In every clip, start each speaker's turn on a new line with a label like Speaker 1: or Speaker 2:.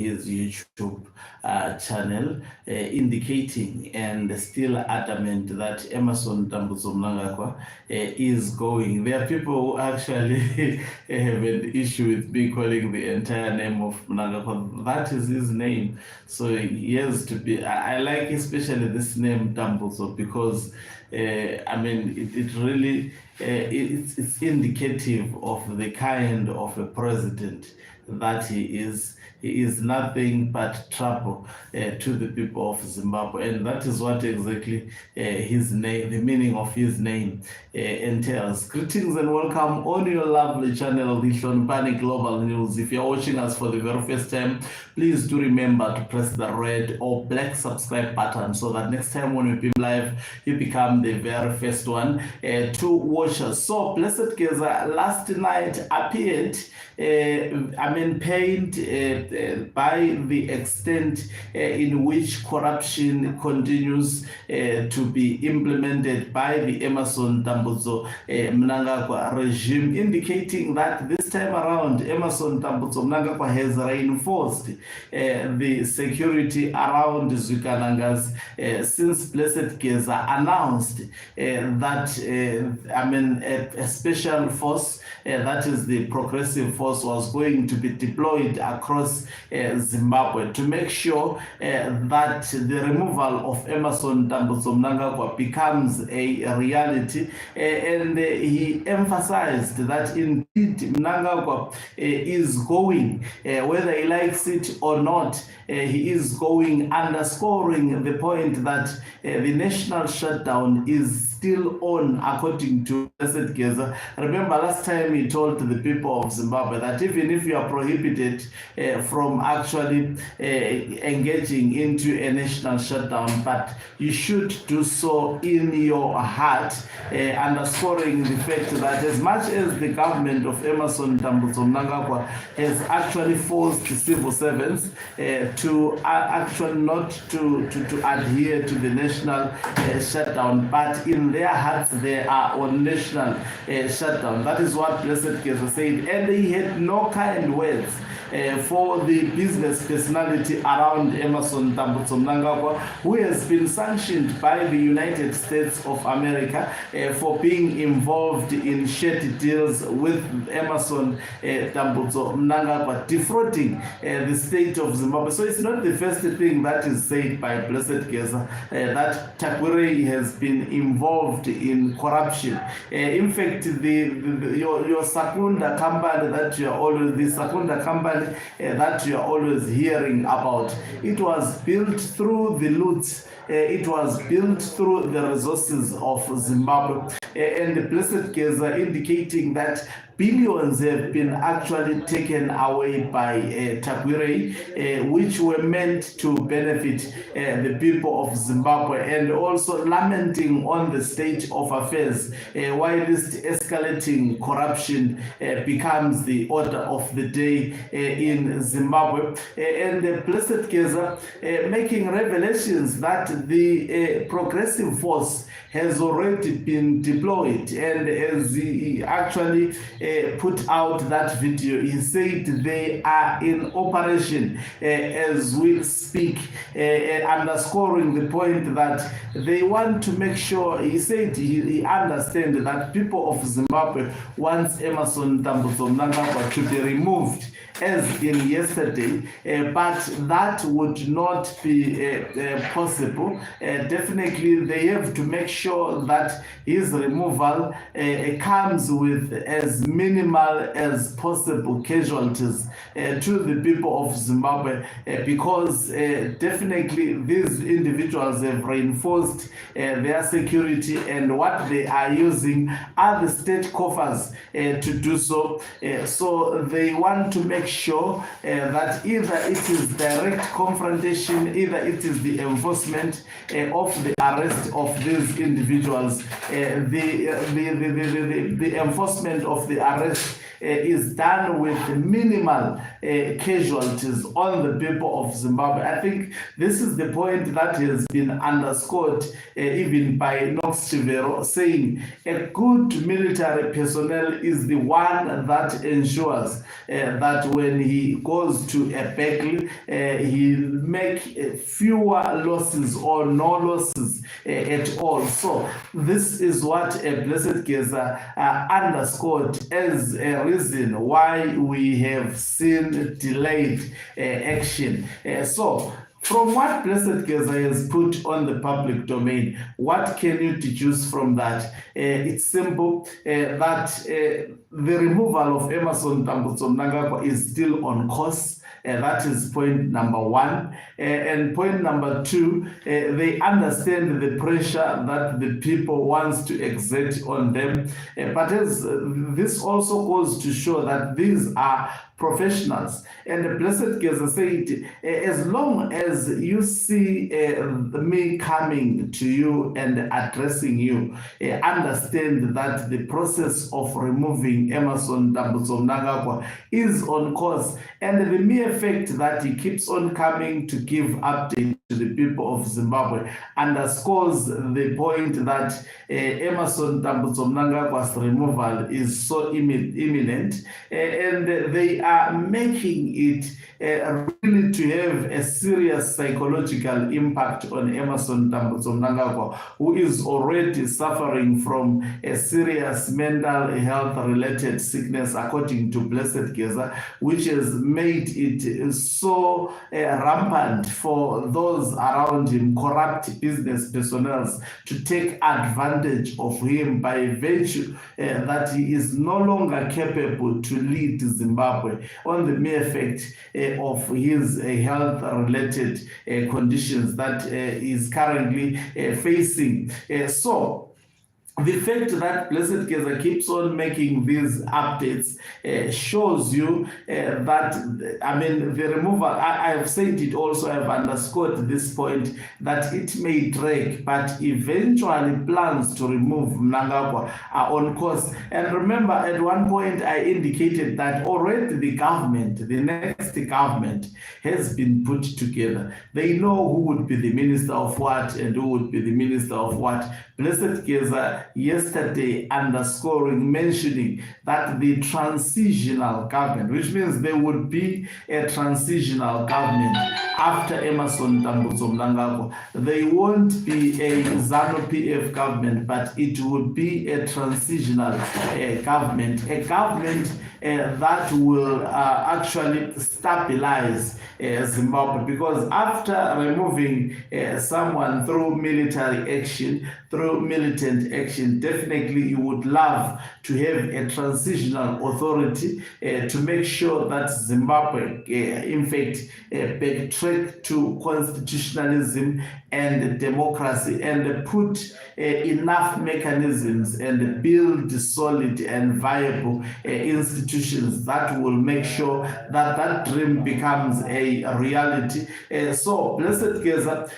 Speaker 1: his YouTube channel, indicating and still adamant that Emerson Mnangagwa is going. There are people who actually have an issue with me calling the entire name of Mnangagwa. That is his name. So he has to be, I like especially this name Dambuzo because it really, it's indicative of the kind of a president that he is. He is nothing but trouble to the people of Zimbabwe, and that is what exactly his name, the meaning of his name entails. Greetings and welcome on your lovely channel, the Shonpani Global News. If you're watching us for the very first time, please do remember to press the red or black subscribe button so that next time when we be live, you become the very first one to watch us. So, Blessed Geza last night appeared, pained by the extent in which corruption continues to be implemented by the Emerson Mnangagwa regime, indicating that this time around Emerson Mnangagwa has reinforced the security around Zwikanangas since Blessed Geza announced that a special force, that is the progressive force, was going to be deployed across Zimbabwe to make sure that the removal of Emerson Mnangagwa becomes a reality, and he emphasized that indeed Mnangagwa is going, whether he likes it or not, he is going, underscoring the point that the national shutdown is still on, according to Blessed Geza. Remember, last time he told the people of Zimbabwe that even if you are prohibited from actually engaging into a national shutdown, but you should do so in your heart, underscoring the fact that as much as the government of Emerson Mnangagwa has actually forced civil servants to actually not to adhere to the national shutdown, but in their hearts they are on national shutdown. That is what Blessed Geza said, and he had no kind words for the business personality around Emerson Mnangagwa, who has been sanctioned by the United States of America for being involved in shady deals with Emerson Mnangagwa, defrauding the state of Zimbabwe. So it's not the first thing that is said by Blessed Geza that Tagwireyi has been involved in corruption. In fact, your Sakunda company that you are always, the Sakunda company that you are always hearing about, it was built through the loot. It was built through the resources of Zimbabwe, and the Blessed Geza indicating that billions have been actually taken away by Tagwireyi, which were meant to benefit the people of Zimbabwe, and also lamenting on the state of affairs while this escalating corruption becomes the order of the day in Zimbabwe. And the Blessed Geza making revelations that the progressive force has already been deployed, and as he actually put out that video, he said they are in operation as we speak, underscoring the point that they want to make sure, he said he understands that people of Zimbabwe wants Emerson Mnangagwa to be removed as in yesterday, but that would not be possible. Definitely they have to make sure that his removal comes with as minimal as possible casualties to the people of Zimbabwe, because definitely these individuals have reinforced their security, and what they are using are the state coffers to do so. So they want to make sure that either it is direct confrontation, either it is the enforcement of the arrest of these individuals, the enforcement of the arrest is done with minimal casualties on the people of Zimbabwe. I think this is the point that has been underscored even by Knox Chivero, saying a good military personnel is the one that ensures that when he goes to a battle, he'll make fewer losses or no losses at all. So this is what Blessed Geza underscored as a reason why we have seen delayed action. So from what Blessed Geza has put on the public domain, what can you deduce from that? It's simple, that the removal of Emmerson Mnangagwa is still on course. That is point number one. And point number two, they understand the pressure that the people wants to exert on them. But as this also goes to show that these are professionals. And the Blessed Geza said, as long as you see me coming to you and addressing you, understand that the process of removing Emmerson Mnangagwa is on course, and the mere fact that he keeps on coming to give updates to the people of Zimbabwe underscores the point that Emmerson Mnangagwa's removal is so imminent, and they are making it really to have a serious psychological impact on Emmerson Mnangagwa, who is already suffering from a serious mental health related sickness, according to Blessed Geza, which has made it so rampant for those around him, corrupt business personnel, to take advantage of him by virtue that he is no longer capable to lead Zimbabwe on the mere fact of his health-related conditions that is currently facing. So the fact that Blessed Geza keeps on making these updates shows you that, I mean, the removal, I have said it also, I have underscored this point, that it may drag, but eventually plans to remove Mnangagwa are on course. And remember, at one point I indicated that already the government, the next government, has been put together. They know who would be the minister of what and who would be the minister of what. Blessed Geza yesterday underscoring, mentioning that the transitional government, which means there would be a transitional government after Emmerson Mnangagwa, they won't be a ZANU-PF government, but it would be a transitional government, a government that will actually stabilize Zimbabwe, because after removing someone through military action, through militant action, definitely you would love to have a transitional authority to make sure that Zimbabwe, in fact, backtrack to constitutionalism and democracy, and put enough mechanisms and build solid and viable institutions that will make sure that that dream becomes a reality. So Blessed Geza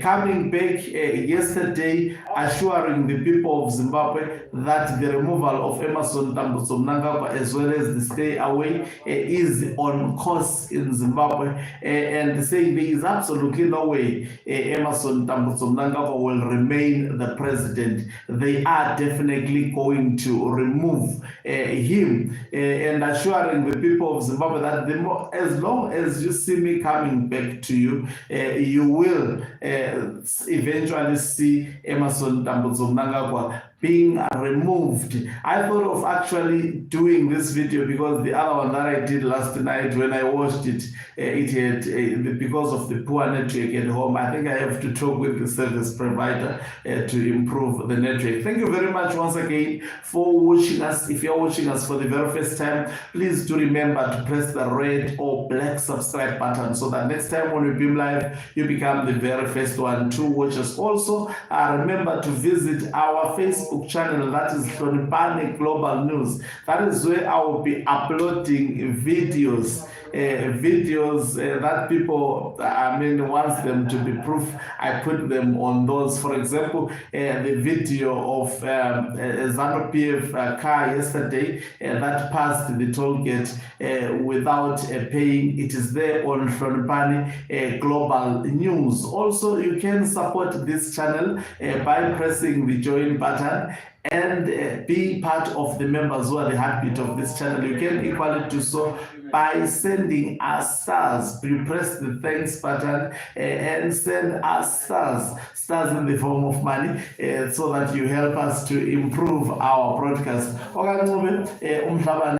Speaker 1: coming back yesterday, assuring the people of Zimbabwe that the removal of Emmerson Mnangagwa as well as the stay away is on course in Zimbabwe, and saying there is absolutely no way Emmerson Mnangagwa will remain the president. They are definitely going to remove him, and assuring the people of Zimbabwe that as long as you see me coming back to you, you will eventually see Emmerson Mnangagwa being removed. I thought of actually doing this video because the other one that I did last night, when I watched it, it had, because of the poor network at home, I think I have to talk with the service provider to improve the network. Thank you very much once again for watching us. If you're watching us for the very first time, please do remember to press the red or black subscribe button so that next time when we beam live, you become the very first one to watch us. Also, remember to visit our Facebook channel, that is Hloniphani Global News. That is where I will be uploading videos videos that people, wants them to be proof, I put them on those. For example, the video of ZANU-PF car yesterday that passed the toll gate without paying. It is there on Hlonipani Global News. Also, you can support this channel by pressing the join button and be part of the members who are the heartbeat of this channel. You can equally do so by sending us stars. You press the thanks button and send us stars in the form of money, so that you help us to improve our broadcast.